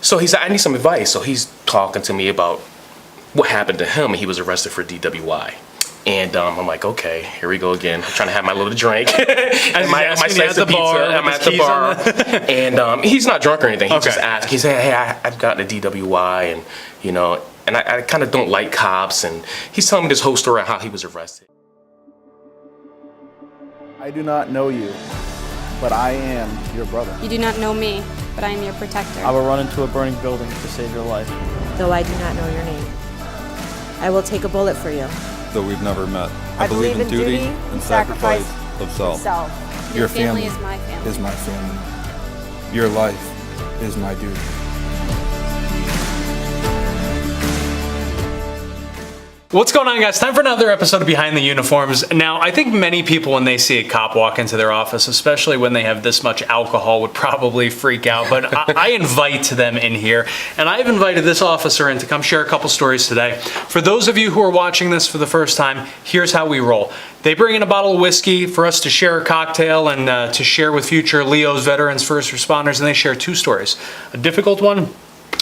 So he said, I need some advice. So he's talking to me about what happened to him, and he was arrested for DWI. And I'm like, okay, here we go again. I'm trying to have my little drink. my slice of pizza. I'm at the bar. And he's not drunk or anything. He just asked. He said, hey, I've gotten a DWI, and, you know, and I kind of don't like cops. And he's telling me this whole story on how he was arrested. I do not know you, but I am your brother. You do not know me, but I am your protector. I will run into a burning building to save your life. Though I do not know your name, I will take a bullet for you. Though we've never met, I believe in duty and sacrifice of self. Your family is my family. Is my family. Your life is my duty. What's going on, guys? Time for another episode of Behind the Uniforms. Now, I think many people, when they see a cop walk into their office, especially when they have this much alcohol, would probably freak out. But I invite them in here, and I've invited this officer in to come share a couple stories today. For those of you who are watching this for the first time, here's how we roll. They bring in a bottle of whiskey for us to share a cocktail and to share with future Leos, veterans, first responders, and they share two stories. A difficult one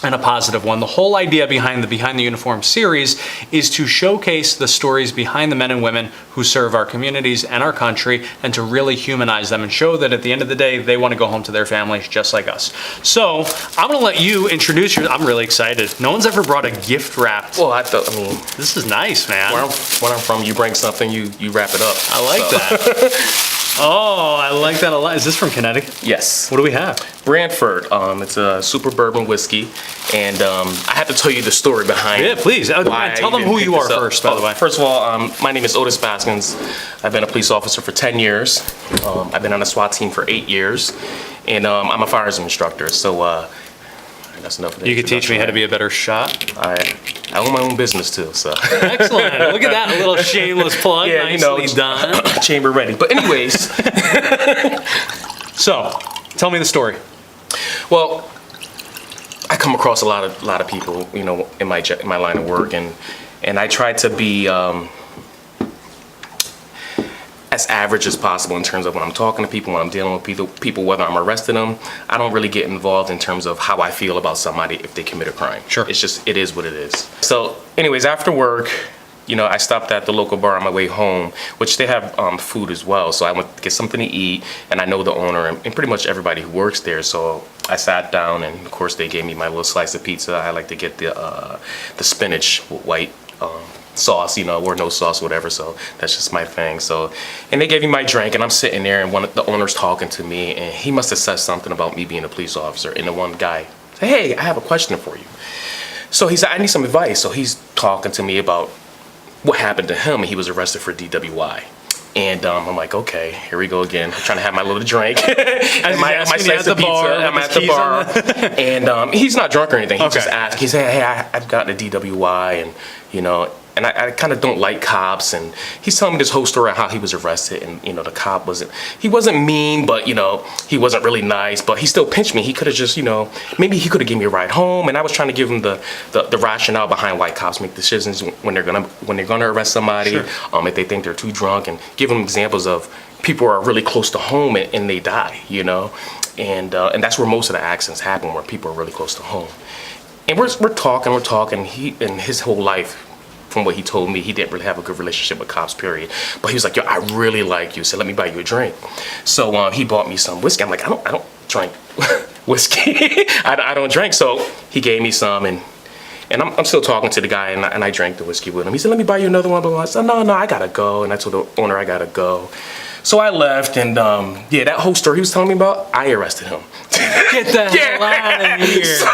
and a positive one. The whole idea behind the Behind the Uniform series is to showcase the stories behind the men and women who serve our communities and our country, and to really humanize them and show that at the end of the day, they want to go home to their families just like us. So I'm gonna let you introduce I'm really excited. No one's ever brought a gift wrapped. Well, I mean, this is nice, man. Where I'm from, you bring something, you wrap it up. I like that. Oh, I like that a lot. Is this from Connecticut? Yes. What do we have? Brantford. It's a super bourbon whiskey, and I have to tell you the story behind. Yeah, please. Tell them who you are first, by the way. First of all, my name is Otis Baskins. I've been a police officer for 10 years. I've been on a SWAT team for 8 years, and I'm a firearms instructor. So that's enough of that. You could teach me how to be a better shot. I own my own business too, so. Excellent. Look at that, a little shameless plug. Yeah, nicely done. Chamber ready. But anyways. So, tell me the story. Well, I come across a lot of people, you know, in my line of work, and I try to be as average as possible in terms of when I'm talking to people, when I'm dealing with people, whether I'm arresting them. I don't really get involved in terms of how I feel about somebody if they commit a crime. Sure. It's just, it is what it is. So anyways, after work, you know, I stopped at the local bar on my way home, which they have food as well. So I went to get something to eat, and I know the owner and pretty much everybody who works there. So I sat down, and of course they gave me my little slice of pizza. I like to get the spinach with white sauce, you know, or no sauce, whatever. So that's just my thing. So, and they gave me my drink, and I'm sitting there, and one of the owners talking to me, and he must have said something about me being a police officer. And the one guy said, hey, I have a question for you. So he said, I need some advice. So he's talking to me about what happened to him, and he was arrested for DWI. And I'm like, okay, here we go again. I'm trying to have my little drink. my slice of pizza. I'm at the bar. And he's not drunk or anything. He just asked. He said, hey, I've gotten a DWI, and, you know, and I kind of don't like cops. And he's telling me this whole story on how he was arrested. And, you know, the cop wasn't mean, but, you know, he wasn't really nice. But he still pinched me. He could have just, you know, maybe he could have given me a ride home. And I was trying to give him the rationale behind why cops make decisions when they're gonna arrest somebody, sure. If they think they're too drunk, and give them examples of people who are really close to home and they die, you know. And that's where most of the accidents happen, where people are really close to home. And we're talking. He, in his whole life, from what he told me, he didn't really have a good relationship with cops, period. But he was like, yo, I really like you, so let me buy you a drink. So he bought me some whiskey. I'm like, I don't drink whiskey. I don't drink. So he gave me some, and I'm still talking to the guy, and I drank the whiskey with him. He said, let me buy you another one. But I said, no, I gotta go. And I told the owner I gotta go. So I left, and yeah, that whole story he was telling me about, I arrested him. Get the hell out of here. So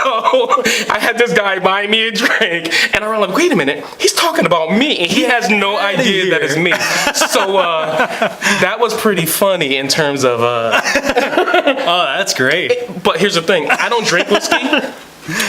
I had this guy buy me a drink, and I'm like, wait a minute, he's talking about me, and he has no idea that it's me. So that was pretty funny in terms of... Oh, that's great. But here's the thing, I don't drink whiskey.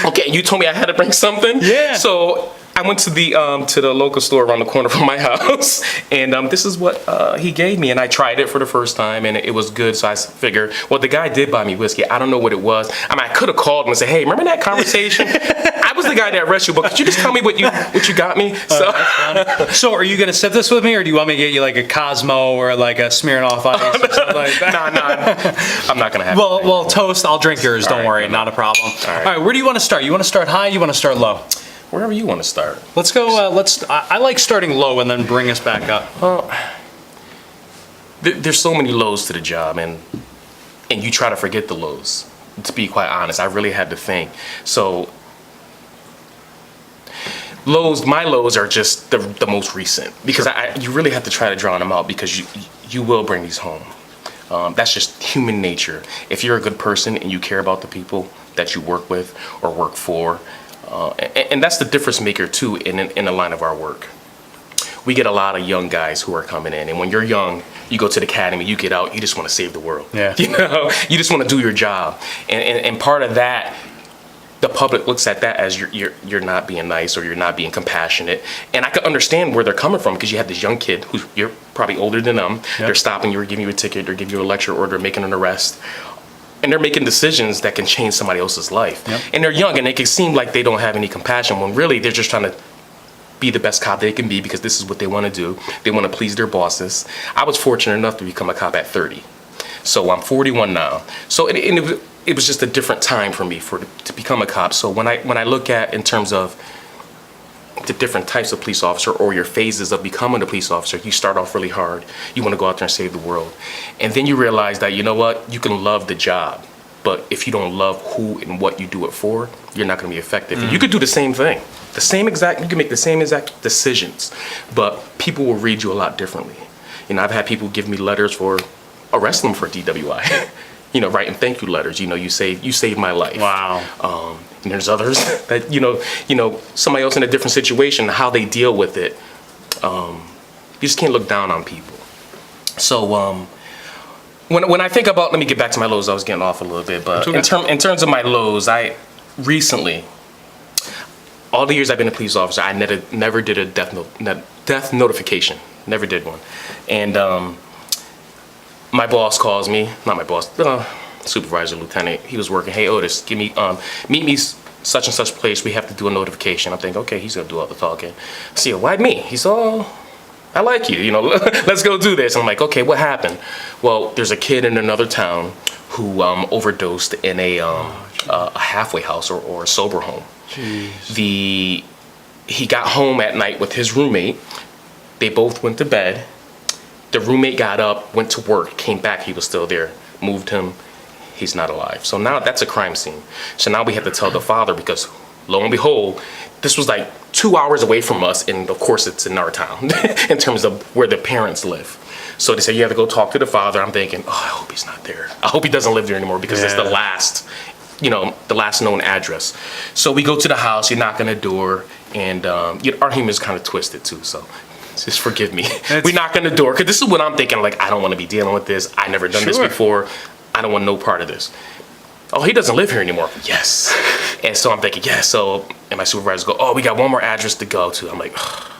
Okay, you told me I had to bring something. Yeah. So I went to the local store around the corner from my house, and this is what he gave me, and I tried it for the first time, and it was good. So I figured, well, the guy did buy me whiskey. I don't know what it was. I mean, I could have called him and said, hey, remember that conversation? I was the guy that arrested you, but could you just tell me what you got me? So are you going to sip this with me, or do you want me to get you like a Cosmo or like a Smirnoff Ice or something like that? Nah, I'm not going to have Well, toast. I'll drink yours. Don't worry. Not a problem. All right. Where do you want to start? You want to start high? You want to start low? Wherever you want to start. Let's go. I like starting low and then bring us back up. Well, there's so many lows to the job, and you try to forget the lows. To be quite honest, I really had to think. So my lows are just the most recent, because you really have to try to draw them out, because you will bring these home. That's just human nature. If you're a good person and you care about the people that you work with or work for, and that's the difference maker too in the line of our work. We get a lot of young guys who are coming in, and when you're young, you go to the academy, you get out, you just want to save the world. Yeah. You just want to do your job, and part of that, the public looks at that as you're not being nice, or you're not being compassionate. And I can understand where they're coming from, because you have this young kid who you're probably older than them. Yep. They're stopping you, or giving you a ticket, or giving you a lecture order, making an arrest. And they're making decisions that can change somebody else's life. Yep. And they're young, and it can seem like they don't have any compassion, when really they're just trying to be the best cop they can be, because this is what they want to do. They want to please their bosses. I was fortunate enough to become a cop at 30. So I'm 41 now. So it was just a different time for me to become a cop. So when I look at, in terms of the different types of police officer, or your phases of becoming a police officer, you start off really hard. You want to go out there and save the world. And then you realize that, you know what, you can love the job, but if you don't love who and what you do it for, you're not going to be effective. And you could do the same thing. You can make the same exact decisions, but people will read you a lot differently. I've had people give me letters for arresting them for DWI. Writing thank you letters. You saved my life. Wow. And there's others that somebody else in a different situation, how they deal with it. You just can't look down on people. So when I think about, let me get back to my lows. I was getting off a little bit, but in terms of my lows, I recently, all the years I've been a police officer, I never did a death notification. Never did one. And my boss calls me, not my boss, supervisor, lieutenant. He was working. Hey, Otis, meet me such and such place. We have to do a notification. I'm thinking, okay, he's gonna do all the talking. I see, why me? He's all, I like you. Let's go do this. I'm like, okay, what happened? Well, there's a kid in another town who overdosed in a halfway house or a sober home. Jeez. He got home at night with his roommate. They both went to bed. The roommate got up, went to work, came back, he was still there, moved him, he's not alive. So now that's a crime scene. So now we have to tell the father, because lo and behold, this was like 2 hours away from us, and of course it's in our town in terms of where the parents live. So they said, you have to go talk to the father. I'm thinking, oh, I hope he's not there. I hope he doesn't live there anymore, because it's the last known address. So we go to the house, you knock on the door, and our humor's kind of twisted too, so just forgive me. We knock on the door, because this is what I'm thinking, like, I don't want to be dealing with this. I've never done this before. I don't want no part of this. Oh, he doesn't live here anymore. Yes. And so I'm thinking, yes. So, and my supervisors go, oh, we got one more address to go to. I'm like, ugh.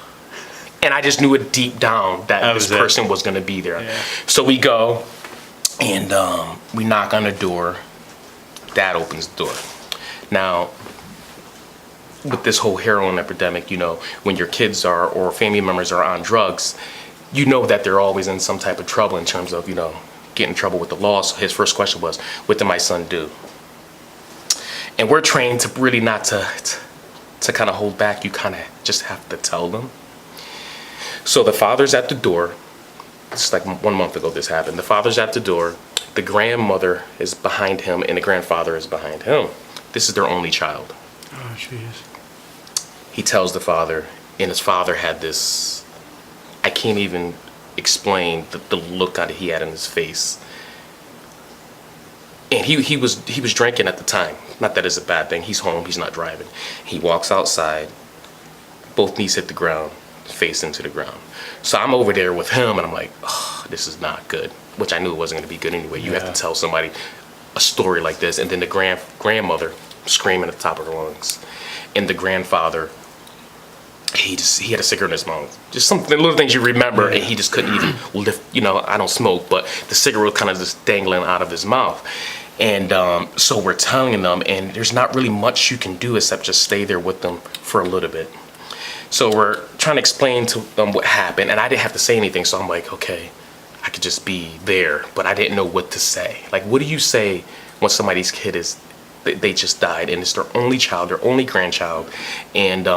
And I just knew it deep down that this person was going to be there. Yeah. So we go, and we knock on the door. Dad opens the door. Now, with this whole heroin epidemic, when your kids or family members are on drugs, that they're always in some type of trouble in terms of, get in trouble with the law. So his first question was, what did my son do? And we're trained to really not to kind of hold back. You kind of just have to tell them. So the father's at the door. It's like 1 month ago this happened. The father's at the door. The grandmother is behind him, and the grandfather is behind him. This is their only child. Oh, jeez. He tells the father, and his father had this, I can't even explain the look that he had in his face. And he was drinking at the time. Not that it's a bad thing. He's home, he's not driving. He walks outside, both knees hit the ground, face into the ground. So I'm over there with him, and I'm like, oh, this is not good. Which I knew it wasn't gonna be good anyway. You have to tell somebody a story like this, and then the grandmother screaming at the top of her lungs. And the grandfather he had a cigarette in his mouth. Just something, little things you remember, and he just couldn't even lift. I don't smoke, but the cigarette was kind of just dangling out of his mouth. And so we're telling them, and there's not really much you can do except just stay there with them for a little bit. So we're trying to explain to them what happened, and I didn't have to say anything. So I'm like, okay, I could just be there, but I didn't know what to say. Like, what do you say when somebody's kid they just died, and it's their only child, their only grandchild, and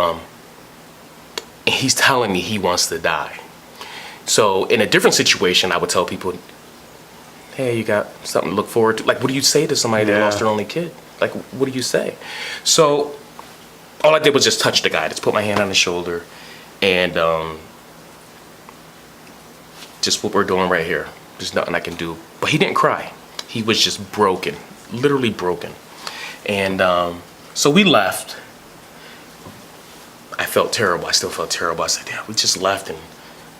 he's telling me he wants to die. So in a different situation, I would tell people, hey, you got something to look forward to. Like, what do you say to somebody that lost their only kid? Like, what do you say? So all I did was just touch the guy, just put my hand on his shoulder, and just what we're doing right here. There's nothing I can do. But he didn't cry. He was just broken, literally broken. And so we left. I felt terrible. I still felt terrible. I said, yeah, we just left, and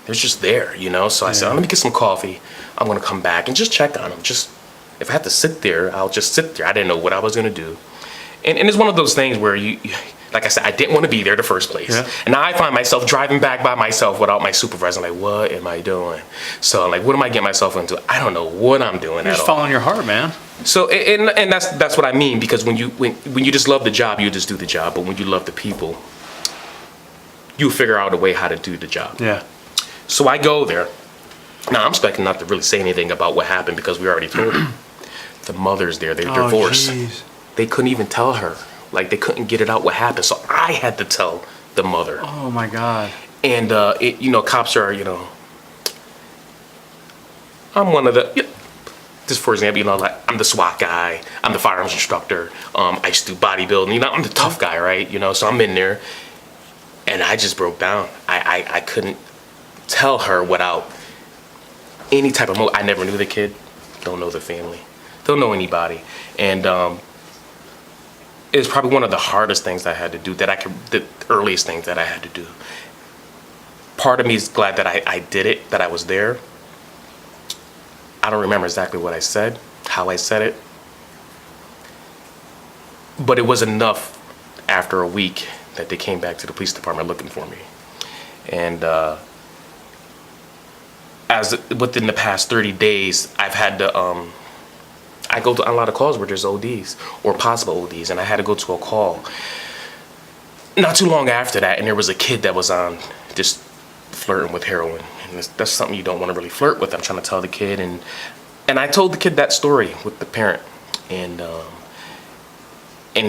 they're just there, So I said, let me get some coffee. I'm going to come back and just check on them. Just, if I have to sit there, I'll just sit there. I didn't know what I was going to do. And it's one of those things where you, like I said, I didn't want to be there in the first place. Yeah. And now I find myself driving back by myself without my supervisor. I'm like, what am I doing? So I'm like, what am I getting myself into? I don't know what I'm doing You're at just all. following your heart, man. So, and that's what I mean, because when you just love the job, you just do the job. But when you love the people, you figure out a way how to do the job. Yeah. So I go there. Now, I'm expecting not to really say anything about what happened because we already told them. The mother's there. They're divorced. Geez. They couldn't even tell her. Like, they couldn't get it out what happened. So I had to tell the mother. Oh, my God. And, cops are, I'm one of the, just for example, like, I'm the SWAT guy. I'm the firearms instructor. I used to do bodybuilding. I'm the tough guy, right? So I'm in there. And I just broke down. I couldn't tell her without any type of I never knew the kid. Don't know the family. Don't know anybody. And it was probably one of the hardest things I had to do, the earliest things that I had to do. Part of me is glad that I did it, that I was there. I don't remember exactly what I said, how I said it. But it was enough after a week that they came back to the police department looking for me. And as within the past 30 days, I've had to, I go to a lot of calls where there's ODs or possible ODs, and I had to go to a call not too long after that, and there was a kid that was on just flirting with heroin. And that's something you don't want to really flirt with. I'm trying to tell the kid, and I told the kid that story with the parent, and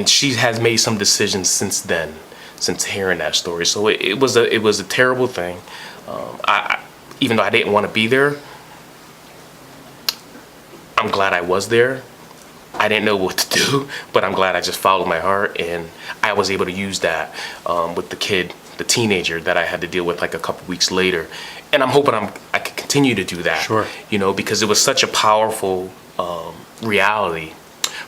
she has made some decisions since then, since hearing that story. So it was a terrible thing. Even though I didn't want to be there, I'm glad I was there. I didn't know what to do, but I'm glad I just followed my heart, and I was able to use that with the kid, the teenager that I had to deal with like a couple weeks later. And I'm hoping I could continue to do that. Sure. Because it was such a powerful reality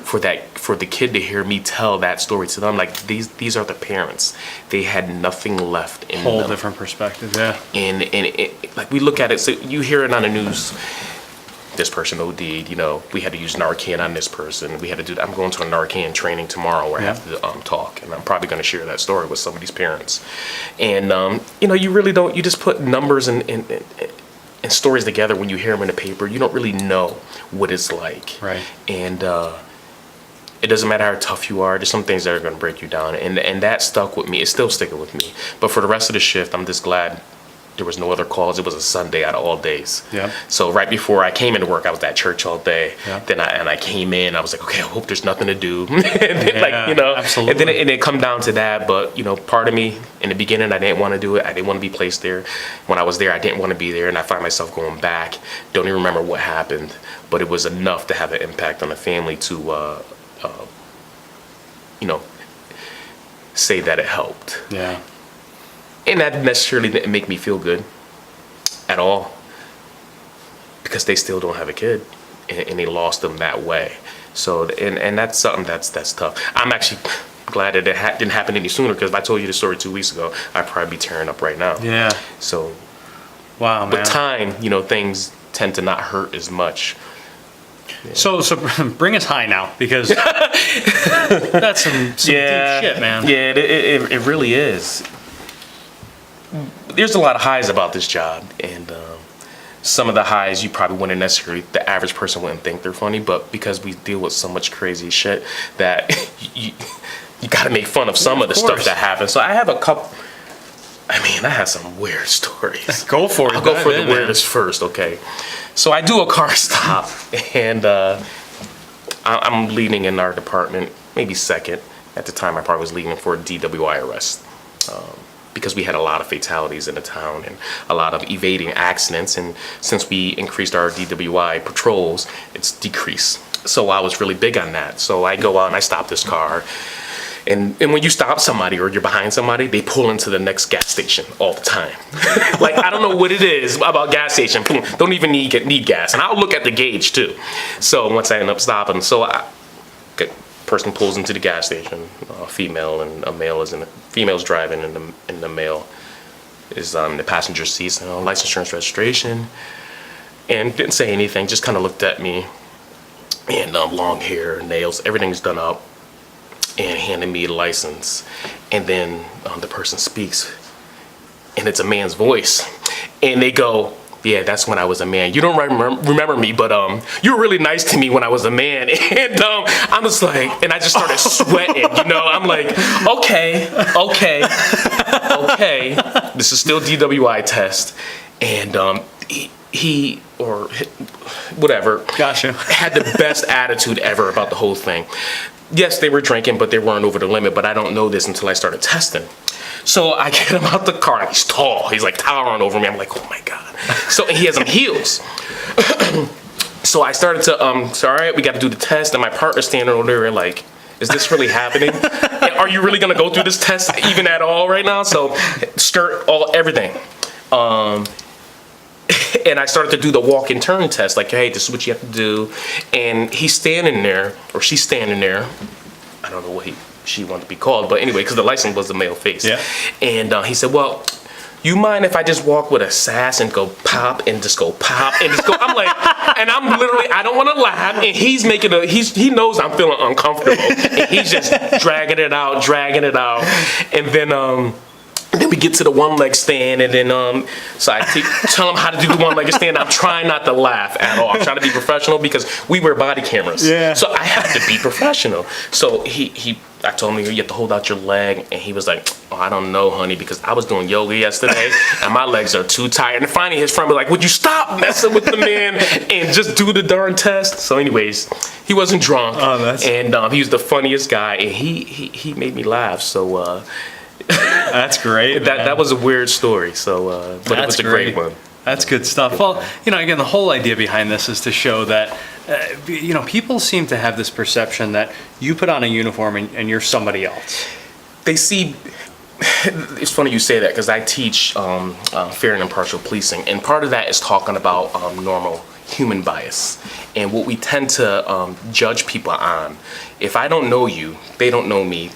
for the kid to hear me tell that story to them. Like, these are the parents. They had nothing left in them. Whole different perspective, yeah. And it, like, we look at it, so you hear it on the news. This person OD'd, we had to use Narcan on this person. We had to do that. I'm going to a Narcan training tomorrow where I have to talk, and I'm probably going to share that story with somebody's parents. And, you really don't, you just put numbers and stories together when you hear them in the paper. You don't really know what it's like. Right. And it doesn't matter how tough you are. There's some things that are going to break you down. And that stuck with me. It's still sticking with me. But for the rest of the shift, I'm just glad there was no other calls. It was a Sunday out of all days. Yeah. So right before I came into work, I was at church all day. Yeah. Then I came in. I was like, okay, I hope there's nothing to do. And then, absolutely. And then it come down to that. But part of me in the beginning, I didn't want to do it. I didn't want to be placed there. When I was there, I didn't want to be there, and I find myself going back. Don't even remember what happened, but it was enough to have an impact on the family to, say that it helped. Yeah. And that necessarily didn't make me feel good at all, because they still don't have a kid, and they lost them that way. So, and that's something that's tough. I'm actually glad that it didn't happen any sooner, because if I told you the story 2 weeks ago, I'd probably be tearing up right now. Yeah. So, wow, man. with time, things tend to not hurt as much. Yeah. So bring us high now, because that's some deep shit, man. Yeah, it really is. there's a lot of highs about this job, and some of the highs you probably wouldn't necessarily, the average person wouldn't think they're funny, but because we deal with so much crazy shit that you got to make fun of some of the stuff that happens. So I have a couple. I mean, I have some weird stories. Go for it. I'll go for the weirdest first, okay? So I do a car stop, and I'm leading in our department, maybe second. At the time, I probably was leading for a DWI arrest. Because we had a lot of fatalities in the town and a lot of evading accidents. And since we increased our DWI patrols, it's decreased. So I was really big on that. So I go out and I stop this car. And when you stop somebody or you're behind somebody, they pull into the next gas station all the time. Like, I don't know what it is about gas station. Don't even need gas. And I'll look at the gauge too. So once I end up stopping, person pulls into the gas station, a female and a male is in. Female's driving, and the male is in the passenger seat. So, license, insurance, registration, and didn't say anything. Just kind of looked at me, and long hair, nails, everything's done up, and handed me the license. And then the person speaks, and it's a man's voice, and they go, "Yeah, that's when I was a man. You don't remember me, but you were really nice to me when I was a man." And I'm just like, and I just started sweating, I'm like, okay. This is still DWI test. And he or whatever, gotcha, had the best attitude ever about the whole thing. Yes, they were drinking, but they weren't over the limit, but I don't know this until I started testing. So I get him out the car, and he's tall. He's like towering over me. I'm like, oh my God. So and he has on heels. So I started to, so all right, we got to do the test. And my partner's standing over there like, is this really happening? Are you really going to go through this test even at all right now? So skirt, everything. And I started to do the walk and turn test. Like, hey, this is what you have to do. And he's standing there, or she's standing there. I don't know what she wanted to be called, but anyway, because the license was a male face. Yeah. And he said, well, you mind if I just walk with a sass and go pop and just go pop and just go? I'm like, and I'm literally, I don't want to laugh, and he's making he knows I'm feeling uncomfortable, and he's just dragging it out, and then we get to the one leg stand, and then so I tell him how to do the one leg stand. I'm trying not to laugh at all. I'm trying to be professional because we wear body cameras. Yeah. So I have to be professional. So I told him, you have to hold out your leg, and he was like, oh, I don't know, honey, because I was doing yoga yesterday and my legs are too tired. And finally his friend was like, would you stop messing with the man and just do the darn test? So anyways, he wasn't drunk. And he was the funniest guy, and he made me laugh. So that's great. That was a weird story. So but it was a great one. That's good stuff. Well, again, the whole idea behind this is to show that, people seem to have this perception that you put on a uniform and you're somebody else. They see, it's funny you say that because I teach fair and impartial policing, and part of that is talking about normal human bias and what we tend to judge people on. If I don't know you, they don't know me.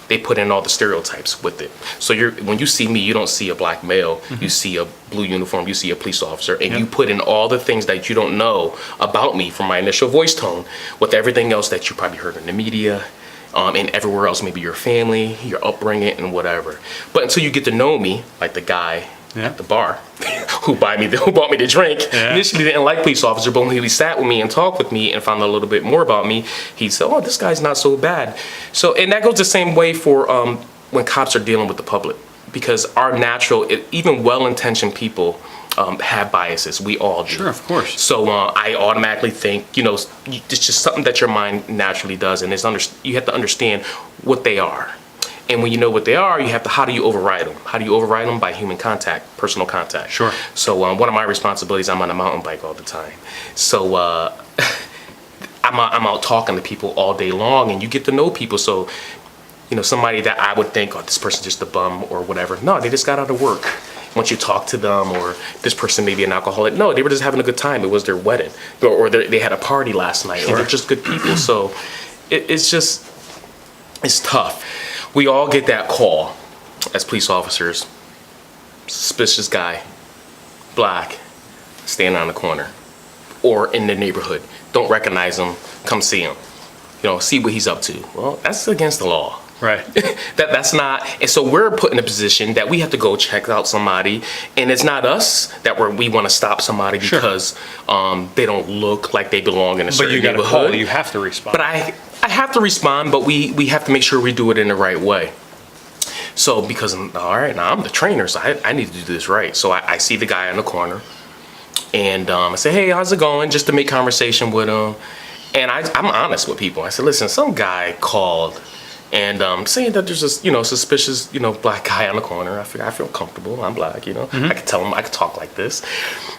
They put in all the stereotypes with it. So when you see me, you don't see a black male. Mm-hmm. You see a blue uniform. You see a police officer, and you put in all the things that you don't know about me from my initial voice tone, with everything else that you probably heard in the media, and everywhere else, maybe your family, your upbringing, and whatever. But until you get to know me, like the guy at the bar who bought me the drink, initially didn't like police officer, but when he sat with me and talked with me and found out a little bit more about me, he said, oh, this guy's not so bad. So, and that goes the same way for when cops are dealing with the public, because our even well-intentioned people have biases. We all do. Sure, of course. So I automatically think, it's just something that your mind naturally does, and you have to understand what they are. And when you know what they are, how do you override them? How do you override them? By human contact, personal contact. Sure. So one of my responsibilities, I'm on a mountain bike all the time. So I'm out talking to people all day long, and you get to know people. So, somebody that I would think, oh, this person's just a bum or whatever. No, they just got out of work. Once you talk to them, or this person may be an alcoholic. No, they were just having a good time. It was their wedding, or they had a party last night, or they're just good people. So it's tough. We all get that call as police officers. Suspicious guy, black, standing on the corner or in the neighborhood. Don't recognize him, come see him. See what he's up to. Well, that's against the law. Right. That's not, and so we're put in a position that we have to go check out somebody, and it's not us that we want to stop somebody because they don't look like they belong in a But certain you got to neighborhood. call. You have to respond. But I have to respond, but we have to make sure we do it in the right way. So because all right, now I'm the trainer, so I need to do this right. So I see the guy in the corner, and I say, hey, how's it going? Just to make conversation with him. And I'm honest with people. I said, listen, some guy called and saying that there's this, suspicious, black guy on the corner. I feel comfortable. I'm black, I could tell him, I could talk like this.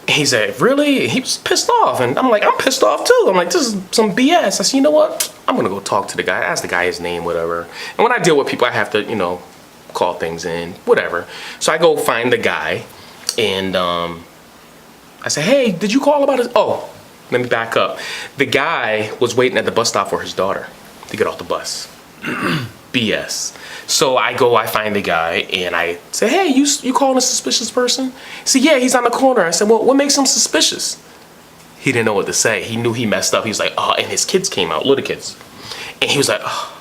And he said, really? He was pissed off. And I'm like, I'm pissed off too. I'm like, this is some BS. I said, you know what? I'm going to go talk to the guy, ask the guy his name, whatever. And when I deal with people, I have to, call things in, whatever. So I go find the guy and I say, hey, did you call about it? Oh, let me back up. The guy was waiting at the bus stop for his daughter to get off the bus. BS. So I find the guy and I say, hey, you calling a suspicious person? He said, yeah, he's on the corner. I said, well, what makes him suspicious? He didn't know what to say. He knew he messed up. He was like, oh, and his kids came out, little kids. And he was like, oh.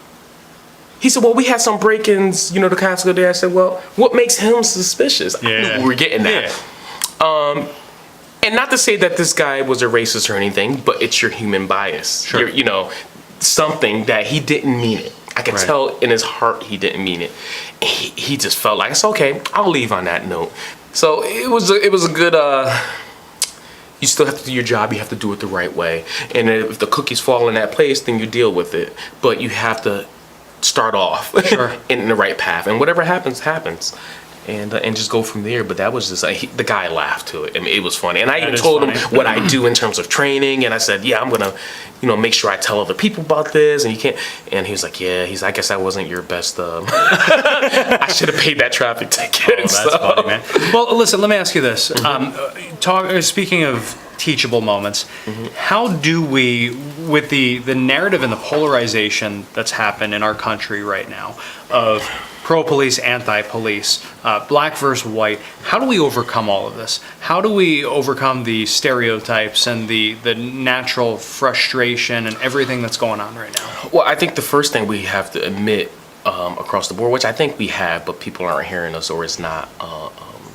He said, well, we had some break-ins, the cops go there. I said, well, what makes him suspicious? Yeah. I knew we were getting that. Yeah. And not to say that this guy was a racist or anything, but it's your human bias. Sure. Something that he didn't mean it. I could tell in his heart he didn't mean it. He just felt like, it's okay, I'll leave on that note. So it was a good, you still have to do your job, you have to do it the right way. And if the cookies fall in that place, then you deal with it. But you have to start off in the right path. And whatever happens, happens. And just go from there. But that was just the guy laughed to it. I mean, it was funny. And I even told him what I do in terms of training. And I said, yeah, I'm gonna, make sure I tell other people about this. And you can't. And he was like, yeah. I guess I wasn't your best. I should have paid that traffic ticket. Oh, that's funny, man. Well, listen. Let me ask you this. Speaking of teachable moments, how do we, with the narrative and the polarization that's happened in our country right now of pro-police, anti-police, black versus white, how do we overcome all of this? How do we overcome the stereotypes and the natural frustration and everything that's going on right now? Well, I think the first thing we have to admit across the board, which I think we have, but people aren't hearing us or it's not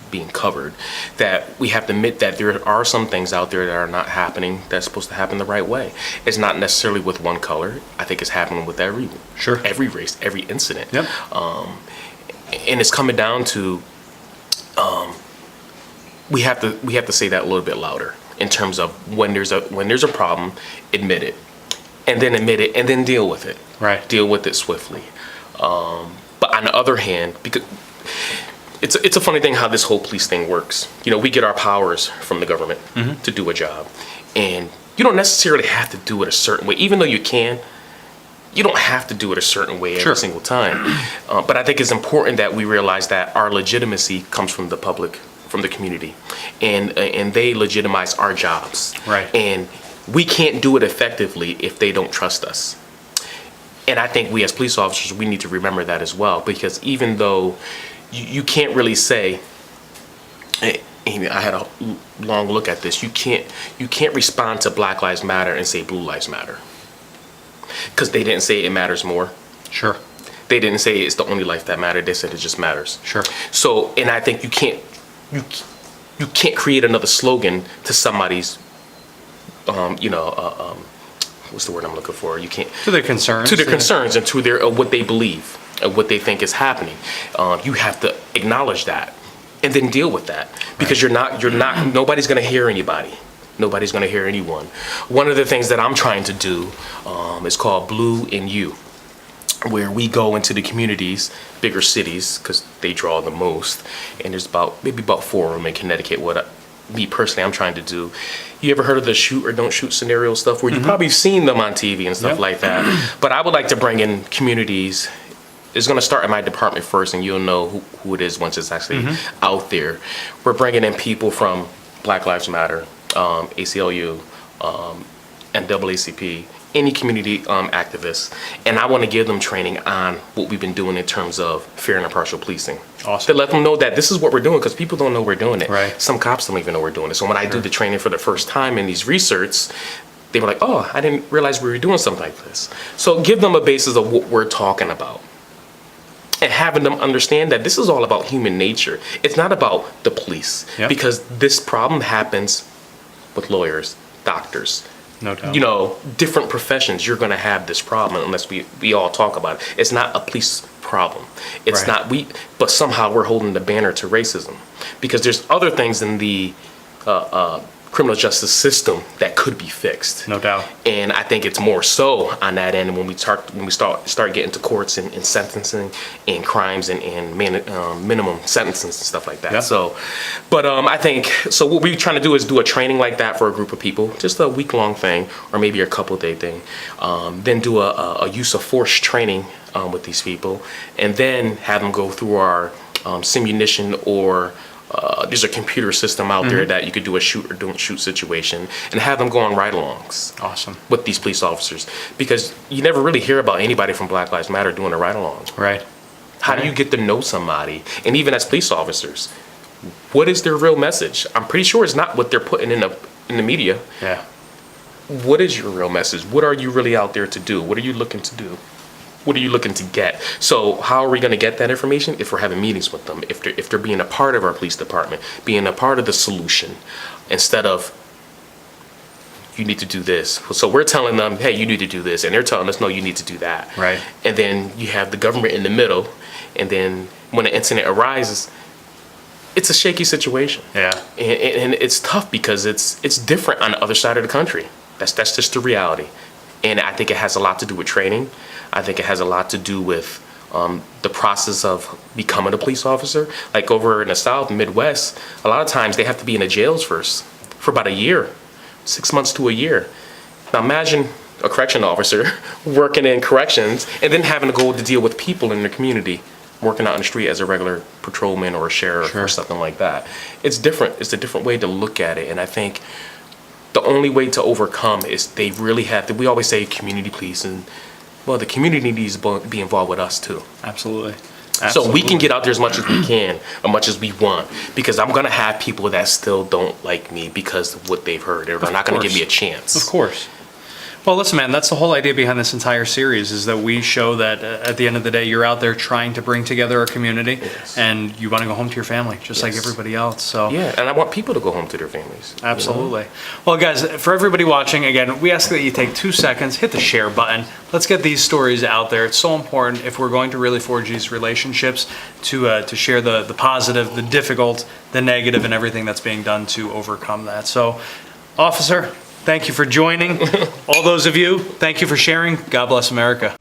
being covered, that we have to admit that there are some things out there that are not happening that's supposed to happen the right way. It's not necessarily with one color. I think it's happening with every race, every incident. Yep. And it's coming down to we have to say that a little bit louder in terms of when there's a problem, admit it, and then deal with it. Right. Deal with it swiftly. But on the other hand, because it's a funny thing how this whole police thing works. We get our powers from the government to do a job, and you don't necessarily have to do it a certain way, even though you can. You don't have to do it a certain way every single time. But I think it's important that we realize that our legitimacy comes from the public, from the community, and they legitimize our jobs. Right. And we can't do it effectively if they don't trust us. And I think we as police officers, we need to remember that as well, because even though you can't really say, I had a long look at this, you can't respond to Black Lives Matter and say Blue Lives Matter. Because they didn't say it matters more. Sure. They didn't say it's the only life that mattered. They said it just matters. Sure. So, and I think you can't create another slogan to somebody's, what's the word I'm looking for? You can't. To their concerns. To their concerns and to their what they believe and what they think is happening. You have to acknowledge that and then deal with that, because nobody's going to hear anybody. Nobody's going to hear anyone. One of the things that I'm trying to do is called Blue in You, where we go into the communities, bigger cities, because they draw the most, and there's maybe about 4 of them in Connecticut. Me personally, I'm trying to do. You ever heard of the shoot or don't shoot scenario stuff, where you've probably seen them on TV and stuff like that? But I would like to bring in communities. It's going to start in my department first, and you'll know who it is once it's actually out there. We're bringing in people from Black Lives Matter, ACLU, NAACP, any community activists, and I want to give them training on what we've been doing in terms of fair and impartial policing. Awesome. To let them know that this is what we're doing, because people don't know we're doing it. Right. Some cops don't even know we're doing it. So when I do the training for the first time in these research, they were like, oh, I didn't realize we were doing something like this. So give them a basis of what we're talking about. and having them understand that this is all about human nature. It's not about the police. Yep. Because this problem happens with lawyers, doctors, No doubt. you know, different professions. You're going to have this problem unless we all talk about it. It's not a police problem. It's Right. not but somehow we're holding the banner to racism, because there's other things in the criminal justice system that could be fixed. No doubt. And I think it's more so on that end when we start getting to courts and sentencing and crimes and minimum sentences and stuff like that. Yeah. So, but I think so. What we're trying to do is do a training like that for a group of people, just a week-long thing or maybe a couple-day thing. Then do a use of force training with these people, and then have them go through our simunition or there's a computer system out there that you could do a shoot or don't shoot situation, and have them go on ride-alongs. Awesome. With these police officers, because you never really hear about anybody from Black Lives Matter doing a ride-along. Right. How do you get to know somebody? And even as police officers, what is their real message? I'm pretty sure it's not what they're putting in the media. Yeah. What is your real message? What are you really out there to do? What are you looking to do? What are you looking to get? So how are we going to get that information? If we're having meetings with them, if they're being a part of our police department, being a part of the solution, instead of you need to do this. So we're telling them, hey, you need to do this, and they're telling us, no, you need to do that. Right. And then you have the government in the middle, and then when an incident arises, it's a shaky situation. Yeah. And it's tough because it's different on the other side of the country. That's just the reality. And I think it has a lot to do with training. I think it has a lot to do with the process of becoming a police officer. Like over in the South, Midwest, a lot of times they have to be in the jails first for about a year, 6 months to a year. Now imagine a correction officer working in corrections and then having to go to deal with people in the community, working out in the street as a regular patrolman or a sheriff or something like that. It's different. It's a different way to look at it. And I think the only way to overcome is they really have to, we always say community policing. Well, the community needs to be involved with us too. Absolutely. So we can get out there as much as we can, as much as we want, because I'm going to have people that still don't like me because of what they've heard. They're not going to give me a chance. Of course. Well, listen, man, that's the whole idea behind this entire series, is that we show that at the end of the day, you're out there trying to bring together a community, and you want to go home to your family, just like everybody else. So Yeah, and I want people to go home to their families. you know? absolutely. Well, guys, for everybody watching, again, we ask that you take 2 seconds, hit the share button. Let's get these stories out there. It's so important if we're going to really forge these relationships to share the positive, the difficult, the negative, and everything that's being done to overcome that. So, officer, thank you for joining. All those of you, thank you for sharing. God bless America.